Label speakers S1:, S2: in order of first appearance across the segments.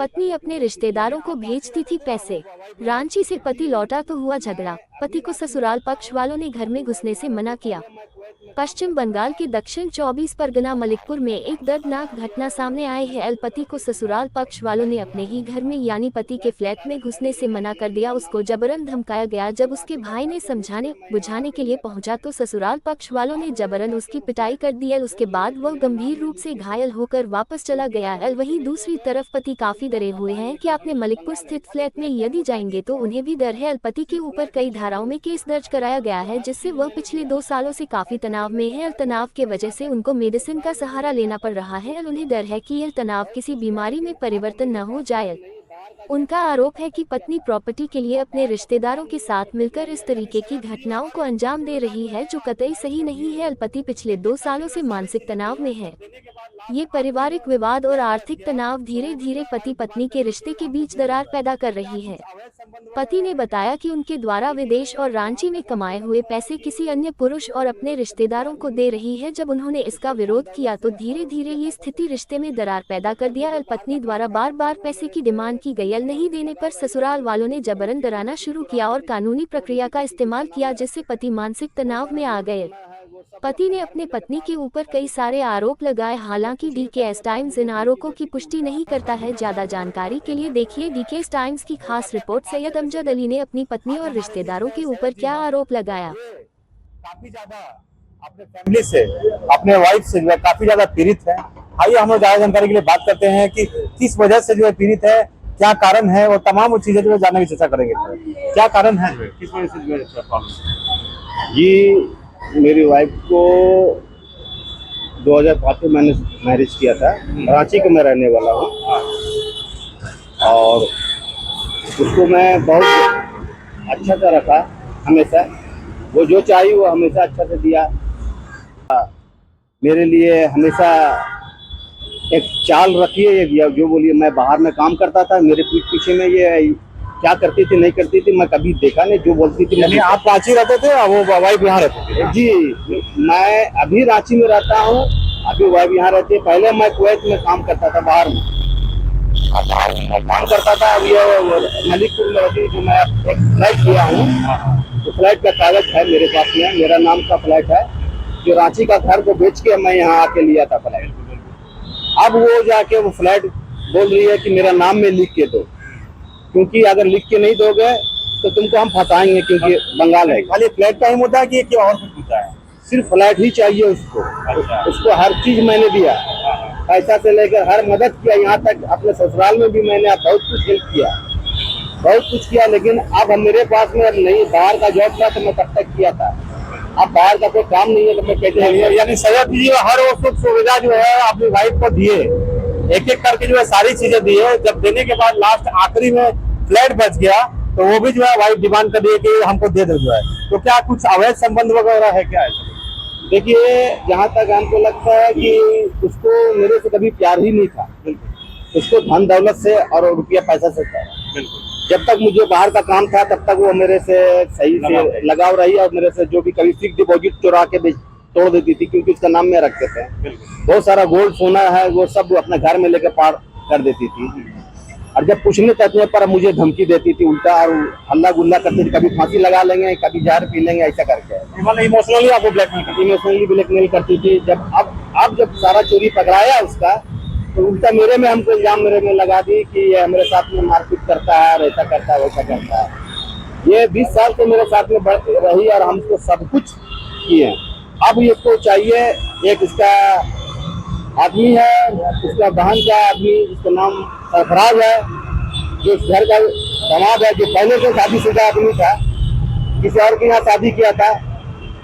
S1: पत्नी अपने रिश्तेदारों को भेजती थी पैसे। रांची से पति लौटा तो हुआ झगड़ा, पति को ससुराल पक्ष वालों ने घर में घुसने से मना किया। पश्चिम बंगाल के दक्षिण 24 परगना मलिकपुर में एक दर्दनाक घटना सामने आई है। पति को ससुराल पक्ष वालों ने अपने ही घर में यानी पति के फ्लैट में घुसने से मना कर दिया। उसको जबरन धमकाया गया। जब उसके भाई ने समझाने बुझाने के लिए पहुंचा तो ससुराल पक्ष वालों ने जबरन उसकी पिटाई कर दी। उसके बाद वह गंभीर रूप से घायल होकर वापस चला गया। वहीं दूसरी तरफ पति काफी डरे हुए हैं कि अपने मलिकपुर स्थित फ्लैट में यदि जाएंगे तो उन्हें भी डर है। पति के ऊपर कई धाराओं में केस दर्ज कराया गया है, जिससे वह पिछले 2 सालों से काफी तनाव में है। तनाव के वजह से उनको मेडिसिन का सहारा लेना पड़ रहा है। उन्हें डर है कि यह तनाव किसी बीमारी में परिवर्तन न हो जाए। उनका आरोप है कि पत्नी प्रॉपर्टी के लिए अपने रिश्तेदारों के साथ मिलकर इस तरीके की घटनाओं को अंजाम दे रही है, जो कतई सही नहीं है। पति पिछले 2 सालों से मानसिक तनाव में है। ये पारिवारिक विवाद और आर्थिक तनाव धीरे धीरे पति पत्नी के रिश्ते के बीच दरार पैदा कर रही है। पति ने बताया कि उनके द्वारा विदेश और रांची में कमाए हुए पैसे किसी अन्य पुरुष और अपने रिश्तेदारों को दे रही है। जब उन्होंने इसका विरोध किया तो धीरे धीरे ये स्थिति रिश्ते में दरार पैदा कर दिया। पत्नी द्वारा बार बार पैसे की डिमांड की गई। नहीं देने पर ससुराल वालों ने जबरन डराना शुरू किया और कानूनी प्रक्रिया का इस्तेमाल किया, जिससे पति मानसिक तनाव में आ गए। पति ने अपने पत्नी के ऊपर कई सारे आरोप लगाए। हालांकि डीकेएस टाइम्स इन आरोपों की पुष्टि नहीं करता है। ज्यादा जानकारी के लिए देखिए डीकेएस टाइम्स की खास रिपोर्ट। सैयद अमजद अली ने अपनी पत्नी और रिश्तेदारों के ऊपर क्या आरोप लगाया।
S2: काफी ज्यादा अपने फैमिली से, अपने वाइफ से जो है काफी ज्यादा पीड़ित है। आइए हम लोग ज्यादा जानकारी के लिए बात करते हैं कि किस वजह से जो है पीड़ित है, क्या कारण है, और तमाम चीजें जो है जानने की चर्चा करेंगे। क्या कारण है, किस वजह से जो है प्रॉब्लम?
S3: जी, मेरी वाइफ को 2005 में मैंने मैरिज किया था। रांची का मैं रहने वाला हूँ और उसको मैं बहुत अच्छा से रखा। हमेशा वो जो चाहिए वो हमेशा अच्छा से दिया। मेरे लिए हमेशा एक चाल रखी है, एक जो बोलिए। मैं बाहर में काम करता था, मेरे पीठ पीछे में ये क्या करती थी नहीं करती थी मैं कभी देखा नहीं। जो बोलती थी।
S2: यानी आप रांची रहते थे, वो वाइफ यहाँ रहती थी?
S3: जी, मैं अभी रांची में रहता हूँ, अभी वाइफ यहाँ रहती है। पहले मैं कुवैत में काम करता था, बाहर में काम करता था। अभी मलिकपुर में रहती, जो मैं एक फ्लैट किया हूँ, तो फ्लैट का कागज है मेरे पास में, मेरा नाम का फ्लैट है। जो रांची का घर को बेच के मैं यहाँ आके लिया था फ्लैट। अब वो जाके वो फ्लैट बोल रही है कि मेरा नाम में लिख के दो, क्योंकि अगर लिख के नहीं दोगे तो तुमको हम फंसाएंगे, क्योंकि बंगाल है।
S2: खाली फ्लैट का ही मुद्दा है कि और कुछ मुद्दा है?
S3: सिर्फ फ्लैट ही चाहिए उसको।
S2: अच्छा।
S3: उसको हर चीज मैंने दिया, पैसा से लेकर हर मदद किया। यहाँ तक अपने ससुराल में भी मैंने बहुत कुछ हेल्प किया, बहुत कुछ किया। लेकिन अब मेरे पास में नहीं, बाहर का जॉब था तो मैं तब तक किया था। अब बाहर का कोई काम नहीं है तो मैं कैसे?
S2: यानी सैयद जी हर वो सुख सुविधा जो है अपनी वाइफ को दिए, एक एक करके जो है सारी चीजें दी है। जब देने के बाद लास्ट आखिरी में फ्लैट बच गया तो वो भी जो है वाइफ डिमांड कर दी कि हमको दे दो जो है। तो क्या कुछ अवैध संबंध वगैरह है क्या?
S3: देखिए, जहाँ तक हमको लगता है कि उसको मेरे से कभी प्यार ही नहीं था। उसको धन दौलत से और रुपया पैसा से था। जब तक मुझे बाहर का काम था तब तक वो मेरे से सही से लगाव रही, और मेरे से जो भी कभी फिक्स डिपॉजिट चुरा के तोड़ देती थी, क्योंकि उसका नाम में रखते थे। बहुत सारा गोल्ड सोना है वो सब अपने घर में लेकर पार कर देती थी। और जब पूछने तकने पर मुझे धमकी देती थी उल्टा, और हल्ला गुल्ला करती थी, कभी फांसी लगा लेंगे, कभी जहर पी लेंगे, ऐसा करके।
S2: मतलब इमोशनली आपको
S3: ब्लैकमेल करती थी। जब अब जब सारा चोरी पकड़ाया उसका, तो उल्टा मेरे में हमको इल्जाम मेरे में लगा दी कि ये मेरे साथ में मारपीट करता है और ऐसा करता है वैसा करता है। ये 20 साल से मेरे साथ में रही और हमको सब कुछ किए। अब इसको चाहिए, एक इसका आदमी है, उसका बहन का आदमी जिसका नाम सरफराज है, जो इस घर का दामाद है, जो पहले से शादीशुदा आदमी था, किसी और के यहाँ शादी किया था,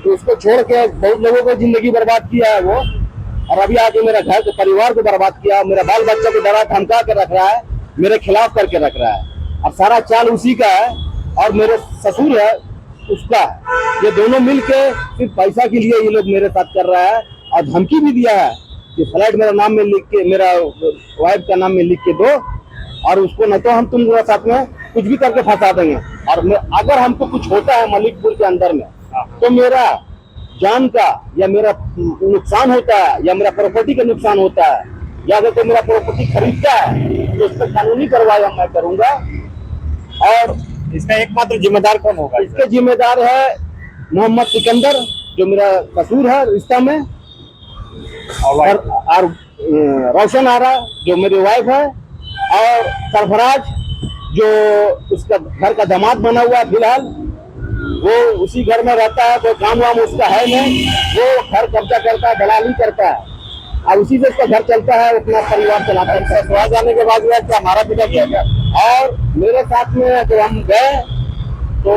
S3: तो उसको छोड़ के बहुत लोगों को जिंदगी बर्बाद किया है वो। और अभी आके मेरा घर के परिवार को बर्बाद किया, मेरा बाल बच्चा को डरा धमका कर रख रहा है, मेरे खिलाफ करके रख रहा है। अब सारा चाल उसी का है, और मेरे ससुर है उसका। ये दोनों मिलके सिर्फ पैसा के लिए ये लोग मेरे साथ कर रहा है, और धमकी भी दिया है कि फ्लैट मेरा नाम में लिख के, मेरा वाइफ का नाम में लिख के दो, और उसको न तो हम तुम्हारे साथ में कुछ भी करके फंसा देंगे। और अगर हमको कुछ होता है मलिकपुर के अंदर में, तो मेरा जान का या मेरा नुकसान होता है, या मेरा प्रॉपर्टी का नुकसान होता है, या अगर कोई मेरा प्रॉपर्टी खरीदता है जो उस पर कानूनी कार्रवाई मैं करूंगा। और
S2: इसका एकमात्र जिम्मेदार कौन होगा?
S3: इसके जिम्मेदार है मोहम्मद सिकंदर, जो मेरा कसूर है रिश्ता में, और रोशन आरा जो मेरी वाइफ है, और सरफराज जो उसका घर का दामाद बना हुआ है फिलहाल, वो उसी घर में रहता है, कोई काम वाम उसका है नहीं, वो घर कब्जा करता है, दलाली करता है, और उसी से उसका घर चलता है, अपना परिवार चलाता है।
S2: ससुराल जाने के बाद जो क्या हमारा पिता किया क्या?
S3: और मेरे साथ में जब हम गए तो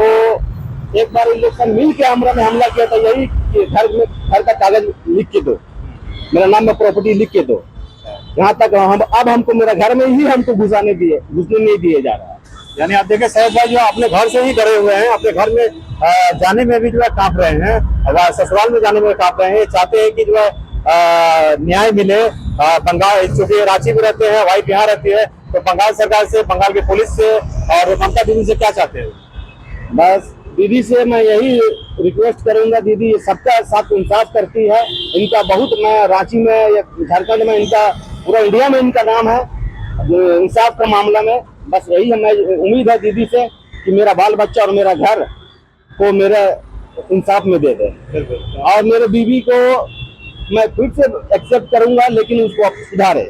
S3: एक बार इन लोग से मिल के हमरा ने हमला किया था, यही कि घर का कागज लिख के दो, मेरा नाम में प्रॉपर्टी लिख के दो। यहाँ तक हम अब हमको मेरा घर में ही हमको घुसने नहीं दिए जा रहा है।
S2: यानी आप देखें सैयद भाई जो अपने घर से ही डरे हुए हैं, अपने घर में जाने में भी जो है कांप रहे हैं, ससुराल में जाने में कांप रहे हैं, चाहते हैं कि जो है न्याय मिले। बंगाल, चूंकि रांची में रहते हैं, वाइफ यहाँ रहती है, तो बंगाल सरकार से, बंगाल की पुलिस से और ममता दीदी से क्या चाहते हैं?
S3: बस दीदी से मैं यही रिक्वेस्ट करूंगा, दीदी सबका साथ इंसाफ करती है, इनका बहुत, मैं रांची में या झारखंड में, इनका पूरा इंडिया में इनका नाम है इंसाफ का मामला में। बस यही हमें उम्मीद है दीदी से कि मेरा बाल बच्चा और मेरा घर को मेरा इंसाफ में दे दे, और मेरे बीवी को मैं फिर से एक्सेप्ट करूंगा, लेकिन उसको सुधारे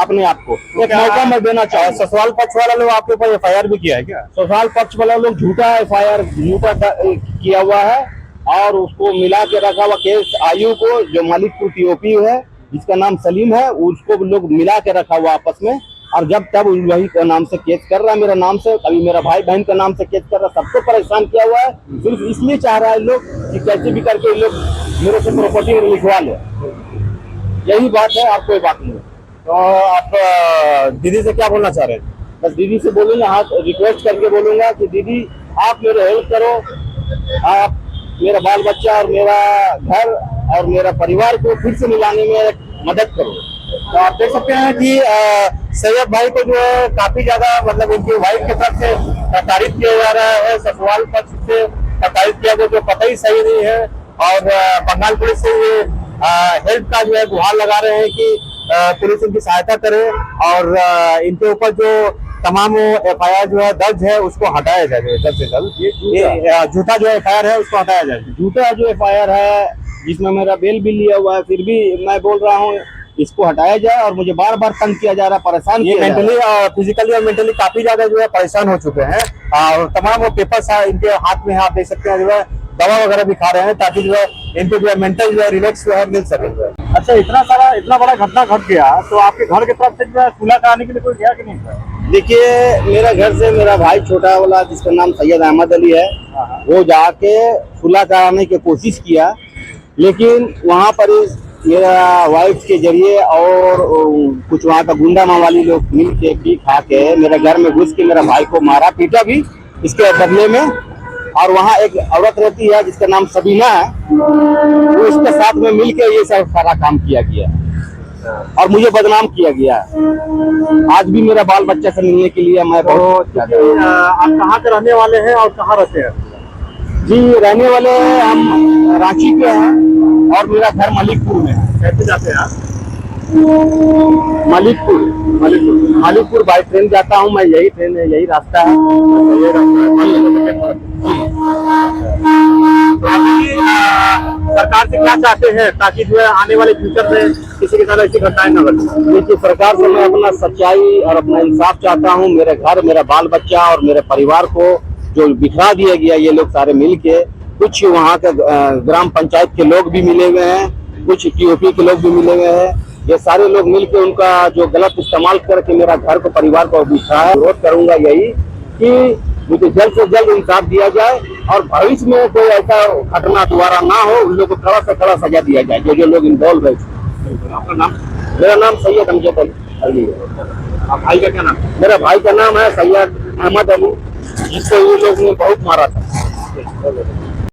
S3: अपने आप को, एक मौका मैं देना चाहूँ।
S2: ससुराल पक्ष वाला लोग आपके ऊपर FIR भी किया है क्या?
S3: ससुराल पक्ष वाला लोग झूठा FIR किया हुआ है, और उसको मिला के रखा हुआ केस आयु को, जो मालिकपुर TOP है जिसका नाम सलीम है, उसको लोग मिला के रखा हुआ आपस में, और जब तब वही का नाम से केस कर रहा है, मेरा नाम से, कभी मेरा भाई बहन का नाम से केस कर रहा है, सबको परेशान किया हुआ है। सिर्फ इसलिए चाह रहा है लोग कि कैसे भी करके ये लोग मेरे से प्रॉपर्टी लिखवा ले, यही बात है, और कोई बात नहीं।
S2: तो आप दीदी से क्या बोलना चाह रहे हैं?
S3: बस दीदी से बोलूंगा, हाथ रिक्वेस्ट करके बोलूंगा कि दीदी आप मेरे हेल्प करो, आप मेरा बाल बच्चा और मेरा घर और मेरा परिवार को फिर से मिलाने में मदद करो।
S2: तो आप देख सकते हैं कि सैयद भाई को जो है काफी ज्यादा, मतलब उनकी वाइफ की तरफ से तारीफ किया जा रहा है, ससुराल पक्ष से तारीफ किया गया, जो पता ही सही नहीं है, और बंगाल पुलिस से ये हेल्प का जो है गुहार लगा रहे हैं कि पुलिस इनकी सहायता करे, और इनके ऊपर जो तमाम FIR जो है दर्ज है उसको हटाया जाए जल्द से जल्द। ये झूठा जो FIR है उसको हटाया जाए।
S3: झूठा जो FIR है जिसमें मेरा बेल भी लिया हुआ है, फिर भी मैं बोल रहा हूँ इसको हटाया जाए, और मुझे बार बार तंग किया जा रहा है, परेशान
S2: ये मेंटली, फिजिकली और मेंटली काफी ज्यादा जो है परेशान हो चुके हैं, और तमाम वो पेपर्स इनके हाथ में है, आप देख सकते हैं, जो है दवा वगैरह भी खा रहे हैं, ताकि जो है इनको जो है मेंटल जो है रिलैक्स जो है मिल सके। अच्छा, इतना बड़ा घटना घट गया, तो आपके घर की तरफ से जो है सुलह कराने के लिए कोई गया कि नहीं?
S3: देखिए, मेरा घर से मेरा भाई छोटा वाला जिसका नाम सैयद अहमद अली है, वो जाके सुलह कराने की कोशिश किया, लेकिन वहाँ पर मेरा वाइफ के जरिए और कुछ वहाँ का गुंडा मावाली लोग मिल के पी खा के मेरे घर में घुस के मेरा भाई को मारा पीटा भी इसके बदले में। और वहाँ एक औरत रहती है जिसका नाम सबीना है, वो इसके साथ में मिल के ये सब सारा काम किया गया और मुझे बदनाम किया गया। आज भी मेरा बाल बच्चा से मिलने के लिए मैं बहुत
S2: आप कहाँ के रहने वाले हैं और कहाँ रहते हैं?
S3: जी, रहने वाले हम रांची के हैं और मेरा घर मलिकपुर में है।
S2: कैसे जाते हैं आप?
S3: मलिकपुर बाई ट्रेन जाता हूँ मैं, यही ट्रेन है, यही रास्ता है।
S2: सरकार से क्या चाहते हैं ताकि जो है आने वाले फ्यूचर में किसी के साथ ऐसी घटनाएं न घटे?
S3: देखिए, सरकार से मैं अपना सच्चाई और अपना इंसाफ चाहता हूँ। मेरे घर, मेरा बाल बच्चा और मेरे परिवार को जो बिखरा दिया गया, ये लोग सारे मिल के, कुछ वहाँ के ग्राम पंचायत के लोग भी मिले हुए हैं, कुछ TOP के लोग भी मिले हुए हैं, ये सारे लोग मिलकर उनका जो गलत इस्तेमाल करके मेरा घर को, परिवार को बिखरा है। विरोध करूंगा यही कि मुझे जल्द से जल्द इंसाफ दिया जाए और भविष्य में कोई ऐसा घटना दोबारा ना हो, उन लोगों को कड़ा से कड़ा सजा दिया जाए जो लोग इन्वॉल्व है।
S2: आपका नाम?
S3: मेरा नाम सैयद अमजद अली है।
S2: आप भाई का क्या नाम?
S3: मेरा भाई का नाम है सैयद अहमद अली, जिसको ये लोग ने बहुत मारा था।